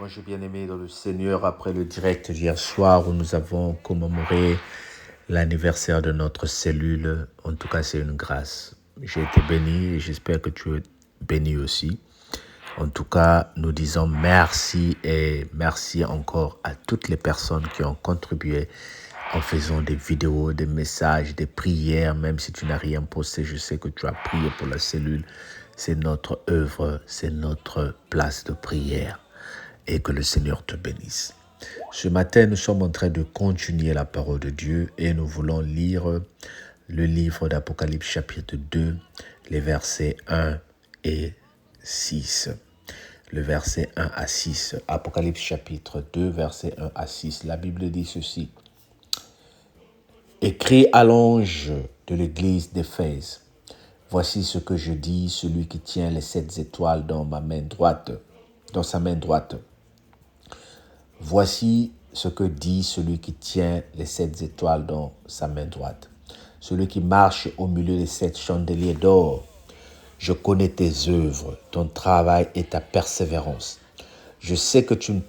Bonjour bien-aimés dans le Seigneur, après le direct d'hier soir où nous avons commémoré l'anniversaire de notre cellule, en tout cas c'est une grâce. J'ai été béni et j'espère que tu es béni aussi. En tout cas, nous disons merci et merci encore à toutes les personnes qui ont contribué en faisant des vidéos, des messages, des prières, même si tu n'as rien posté, je sais que tu as prié pour la cellule. C'est notre œuvre, c'est notre place de prière. Et que le Seigneur te bénisse. Ce matin, nous sommes en train de continuer la parole de Dieu et nous voulons lire le livre d'Apocalypse chapitre 2, les versets 1 et 6. Le verset 1 à 6. Apocalypse chapitre 2, verset 1 à 6. La Bible dit ceci. Écrit à l'ange de l'église d'Éphèse. Voici ce que je dis, celui qui tient les 7 étoiles dans sa main droite. Voici ce que dit celui qui tient les 7 étoiles dans sa main droite. Celui qui marche au milieu des 7 chandeliers d'or. Je connais tes œuvres, ton travail et ta persévérance. Je sais que tu ne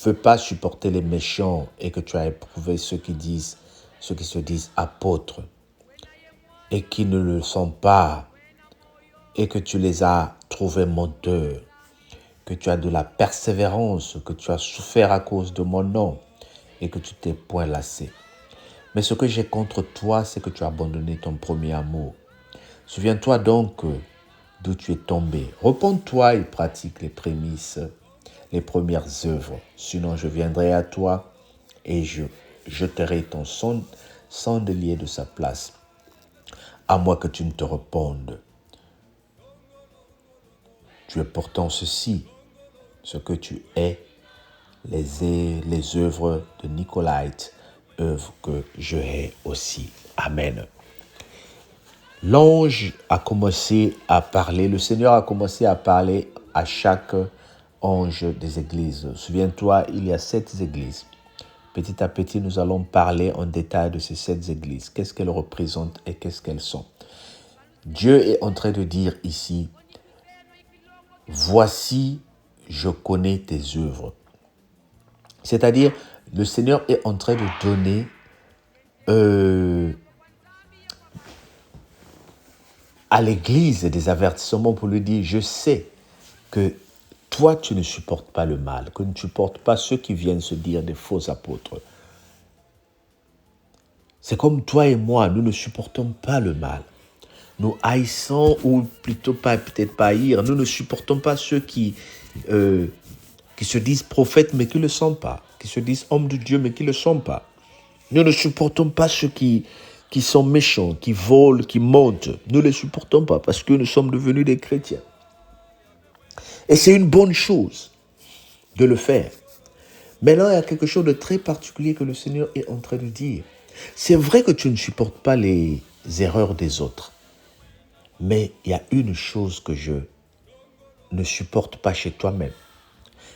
veux pas supporter les méchants et que tu as éprouvé ceux qui se disent apôtres et qui ne le sont pas et que tu les as trouvés menteurs. Que tu as de la persévérance, que tu as souffert à cause de mon nom et que tu t'es point lassé. Mais ce que j'ai contre toi, c'est que tu as abandonné ton premier amour. Souviens-toi donc d'où tu es tombé. Repends-toi et pratique les prémices, les premières œuvres. Sinon, je viendrai à toi et je jeterai ton chandelier de sa place, à moins que tu ne te rependes. Tu es pourtant ceci, ce que tu es, les œuvres de Nicolaïte, œuvres que je hais aussi. Amen. L'ange a commencé à parler, le Seigneur a commencé à parler à chaque ange des églises. Souviens-toi, il y a 7 églises. Petit à petit, nous allons parler en détail de ces 7 églises. Qu'est-ce qu'elles représentent et qu'est-ce qu'elles sont. Dieu est en train de dire ici, voici, je connais tes œuvres. C'est-à-dire, le Seigneur est en train de donner à l'Église des avertissements pour lui dire, je sais que toi, tu ne supportes pas le mal, que tu ne supportes pas ceux qui viennent se dire des faux apôtres. C'est comme toi et moi, nous ne supportons pas le mal. Nous haïssons, ou plutôt peut-être pas haïr, nous ne supportons pas ceux qui se disent prophètes mais qui ne le sont pas, qui se disent hommes de Dieu mais qui ne le sont pas. Nous ne supportons pas ceux qui sont méchants, qui volent, qui mentent. Nous ne les supportons pas parce que nous sommes devenus des chrétiens. Et c'est une bonne chose de le faire. Maintenant, il y a quelque chose de très particulier que le Seigneur est en train de dire. C'est vrai que tu ne supportes pas les erreurs des autres. Mais il y a une chose que je ne supporte pas chez toi-même.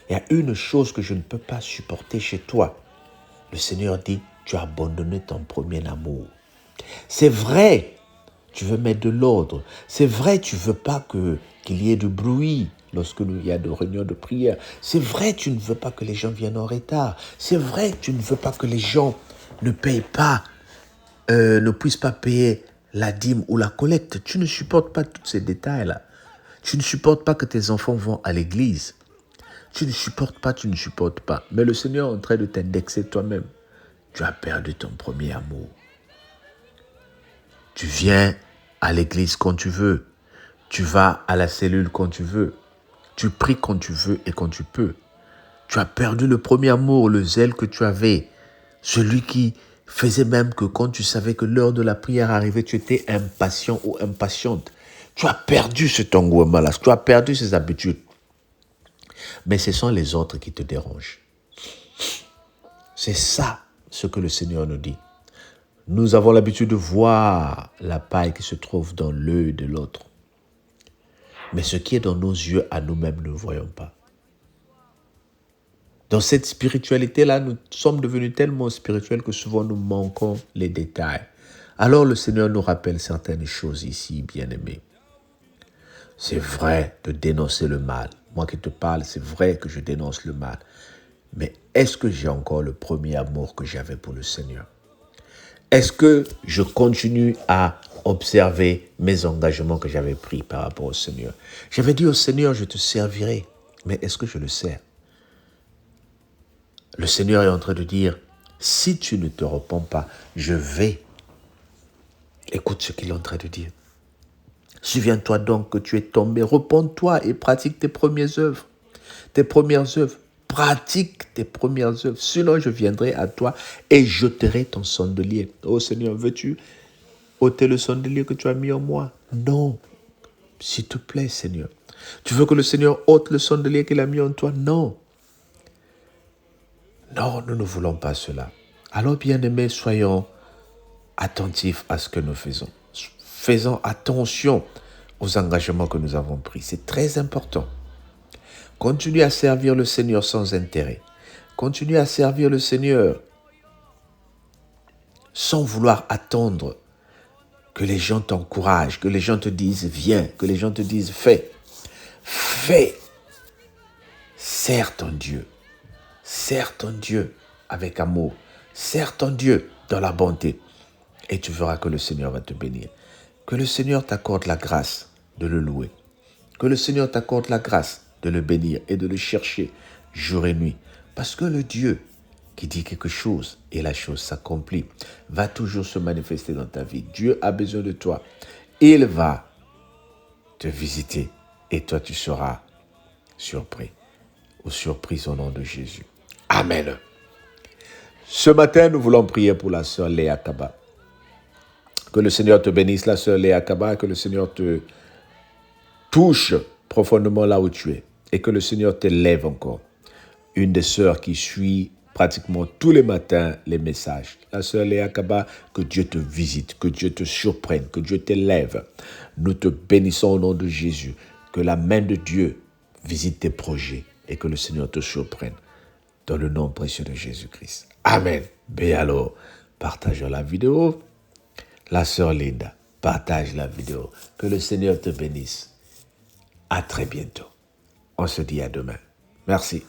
Il y a une chose que je ne peux pas supporter chez toi. Le Seigneur dit, tu as abandonné ton premier amour. C'est vrai, tu veux mettre de l'ordre. C'est vrai, tu ne veux pas qu'il y ait du bruit lorsque il y a des réunions de prière. C'est vrai, tu ne veux pas que les gens viennent en retard. C'est vrai, tu ne veux pas que les gens ne payent pas, ne puissent pas payer la dîme ou la collecte. Tu ne supportes pas tous ces détails-là. Tu ne supportes pas que tes enfants vont à l'église. Tu ne supportes pas. Mais le Seigneur est en train de t'indexer toi-même. Tu as perdu ton premier amour. Tu viens à l'église quand tu veux. Tu vas à la cellule quand tu veux. Tu pries quand tu veux et quand tu peux. Tu as perdu le premier amour, le zèle que tu avais. Celui qui faisait même que quand tu savais que l'heure de la prière arrivait, tu étais impatient ou impatiente. Tu as perdu cet engouement-là. Tu as perdu ces habitudes. Mais ce sont les autres qui te dérangent. C'est ça ce que le Seigneur nous dit. Nous avons l'habitude de voir la paille qui se trouve dans l'œil de l'autre. Mais ce qui est dans nos yeux, à nous-mêmes, nous ne voyons pas. Dans cette spiritualité-là, nous sommes devenus tellement spirituels que souvent nous manquons les détails. Alors le Seigneur nous rappelle certaines choses ici, bien-aimés. C'est vrai de dénoncer le mal. Moi qui te parle, c'est vrai que je dénonce le mal. Mais est-ce que j'ai encore le premier amour que j'avais pour le Seigneur? Est-ce que je continue à observer mes engagements que j'avais pris par rapport au Seigneur? J'avais dit au Seigneur, je te servirai. Mais est-ce que je le sers? Le Seigneur est en train de dire, si tu ne te repens pas, je vais. Écoute ce qu'il est en train de dire. Souviens-toi donc que tu es tombé, repens-toi et pratique tes premières œuvres. Tes premières œuvres. Pratique tes premières œuvres. Sinon, je viendrai à toi et jeterai ton chandelier. Oh Seigneur, veux-tu ôter le chandelier que tu as mis en moi? Non. S'il te plaît, Seigneur. Tu veux que le Seigneur ôte le chandelier qu'il a mis en toi? Non. Non, nous ne voulons pas cela. Alors, bien-aimés, soyons attentifs à ce que nous faisons. Faisons attention aux engagements que nous avons pris. C'est très important. Continue à servir le Seigneur sans intérêt. Continue à servir le Seigneur sans vouloir attendre que les gens t'encouragent, que les gens te disent viens, que les gens te disent fais. Fais. Sers ton Dieu. Sers ton Dieu avec amour. Sers ton Dieu dans la bonté. Et tu verras que le Seigneur va te bénir. Que le Seigneur t'accorde la grâce de le louer. Que le Seigneur t'accorde la grâce de le bénir et de le chercher jour et nuit. Parce que le Dieu qui dit quelque chose et la chose s'accomplit va toujours se manifester dans ta vie. Dieu a besoin de toi. Il va te visiter et toi tu seras surpris ou surprise au nom de Jésus. Amen. Ce matin, nous voulons prier pour la sœur Léa Kaba. Que le Seigneur te bénisse, la sœur Léa Kaba, que le Seigneur te touche profondément là où tu es et que le Seigneur t'élève encore. Une des sœurs qui suit pratiquement tous les matins les messages. La sœur Léa Kaba, que Dieu te visite, que Dieu te surprenne, que Dieu t'élève. Nous te bénissons au nom de Jésus. Que la main de Dieu visite tes projets et que le Seigneur te surprenne. Dans le nom précieux de Jésus-Christ. Amen. Et alors, partageons la vidéo. La sœur Linda, partage la vidéo. Que le Seigneur te bénisse. À très bientôt. On se dit à demain. Merci.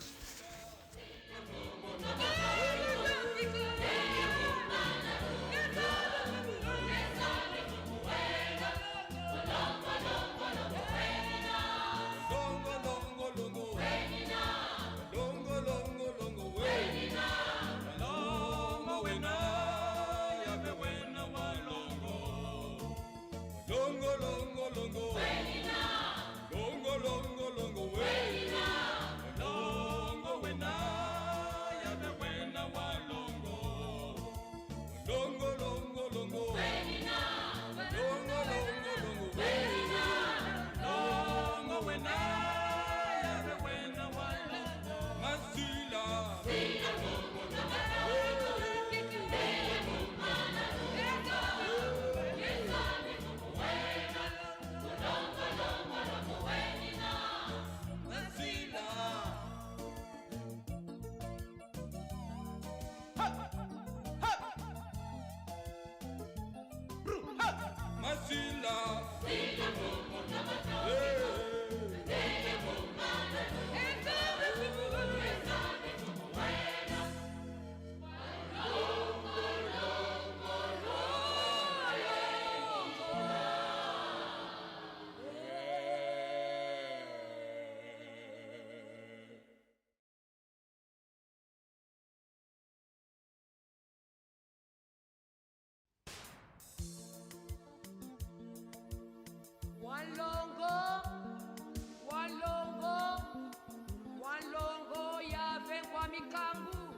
Walongo yave kwa mikangu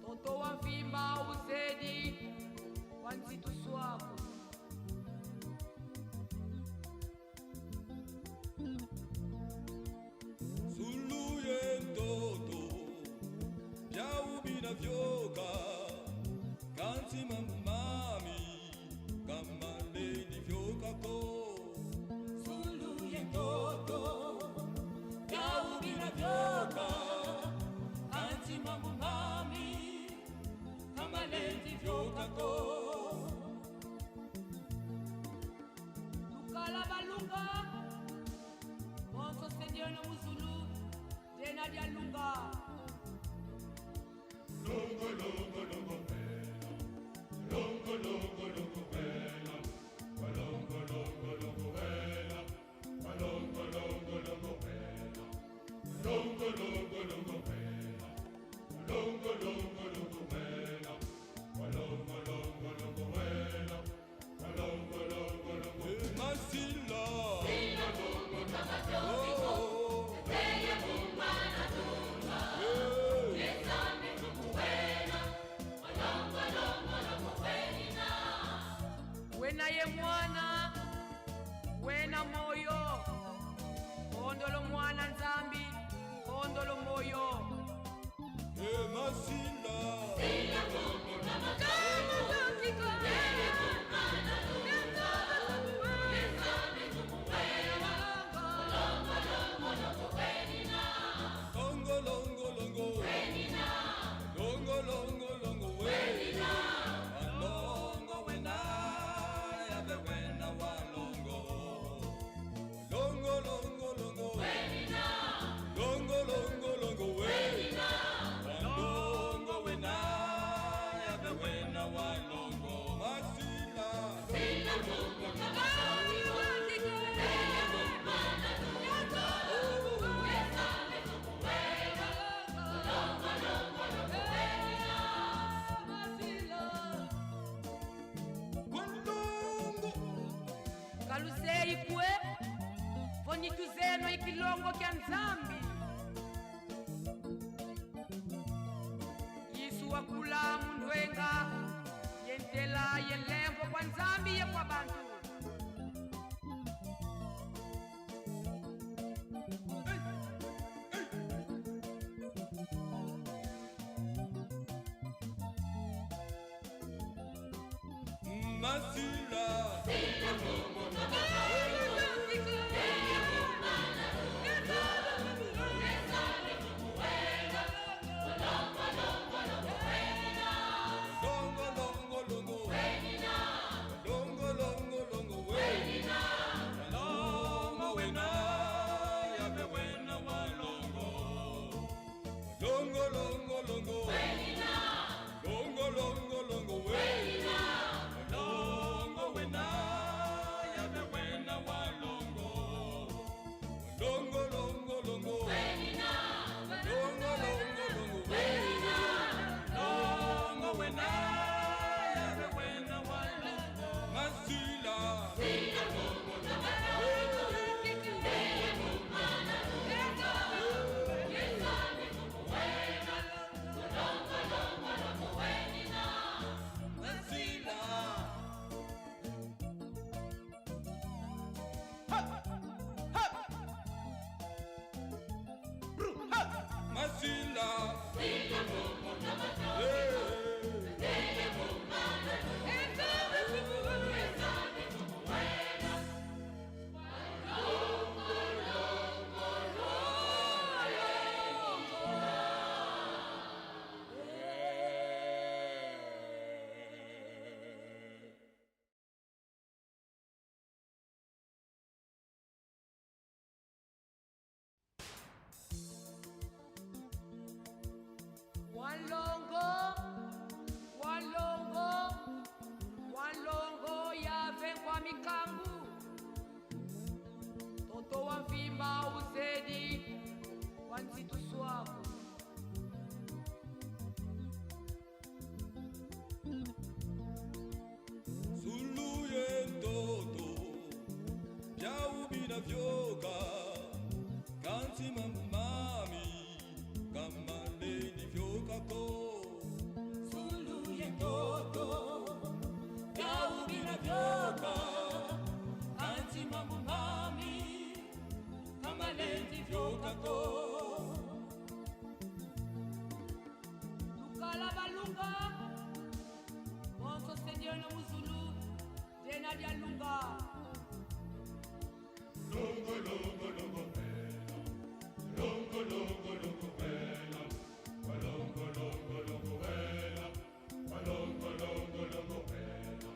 toto wa mfimba uzedi wa nzitu swako Suluye ntoto Jaubina vyoka Kanti mamami Kama lady vyoka ko Suluye ntoto Jaubina vyoka Kanti mamami Kama lady vyoka ko lukala balunga bonso sendiona muzulu tena dialunga Longo, longo, longo, vela. Longo, longo, longo, vela. Longo, longo, longo, vela. Longo, longo, longo, vela. Longo, longo, longo, vela. Longo, longo, longo, vela. Longo, longo, longo, vela. Longo, longo, longo, vela. Masila. Sila mungu kama joviko. Teya kumana tunga. Nesame kukuwena. Longo, longo, longo, wenina. wena ye mwana wena moyo ondolo mwana nzambi ondolo moyo Masila. Sila mungu kama joviko. Teya kumana tunga. Nesame kukuwena. Longo, longo, longo, wenina. Longo, longo, longo. Wenina. Longo, longo, longo, wenina. Walongo, wena, yabe wena walongo. Longo, longo, longo. Wenina. Longo, longo, longo, wenina. Walongo, wena, yabe wena walongo. Masila. Sila mungu kama joviko. Teya kumana tunga. Nesame kukuwena. Longo, longo, longo, wenina. Masila. Walongo. Kalusei kwe vonyitu zeno ikilongo kya nzambi yisu wakula mundwenga yentela yelengo kwa nzambi ye kwa bantu Masila. Sila mungu kama joviko. Teya kumana tunga. Nesame kukuwena. Longo, longo, longo, wenina. Longo, longo, longo. Wenina. Longo, longo, longo, Wenina. Longo, wena, yabe wena walongo. Longo, longo, longo. Wenina. Longo, longo, longo, Wenina. Longo, wena, yabe wena walongo. Longo, longo, longo. Wenina. Longo, longo, longo. Wenina. Longo, wena, yabe wena walongo. Masila. Sila mungu kama joviko. Teya kumana tunga. Nesame kukuwena. Longo, longo, longo, wenina. Masila. Masila. Sila mungu kama joviko. Teya kumana tunga. Nesame kukuwena. Longo, longo, Walongo, walongo, walongo yave kwa mikambu toto wa mvimba uzedi wa nzitu swako Suluye ndoto Byawubina vyoka Kanti mamami Kamaleni vyoka ko Suluye ndoto Byawubina vyoka Kanti mamami Kamaleni vyoka ko lukala balunga bonso sendiona muzulu tena dialunga Longo, longo, longo, vela. Longo, longo, longo, vela. Longo, longo, longo, vela. Longo, longo, longo, vela.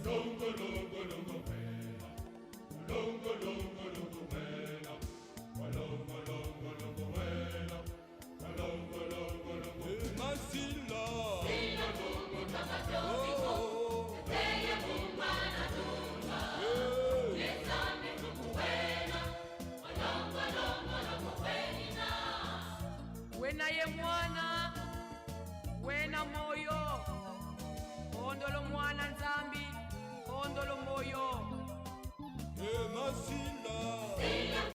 Longo, longo, longo, vela. Longo, longo, longo, vela. Longo, Oh,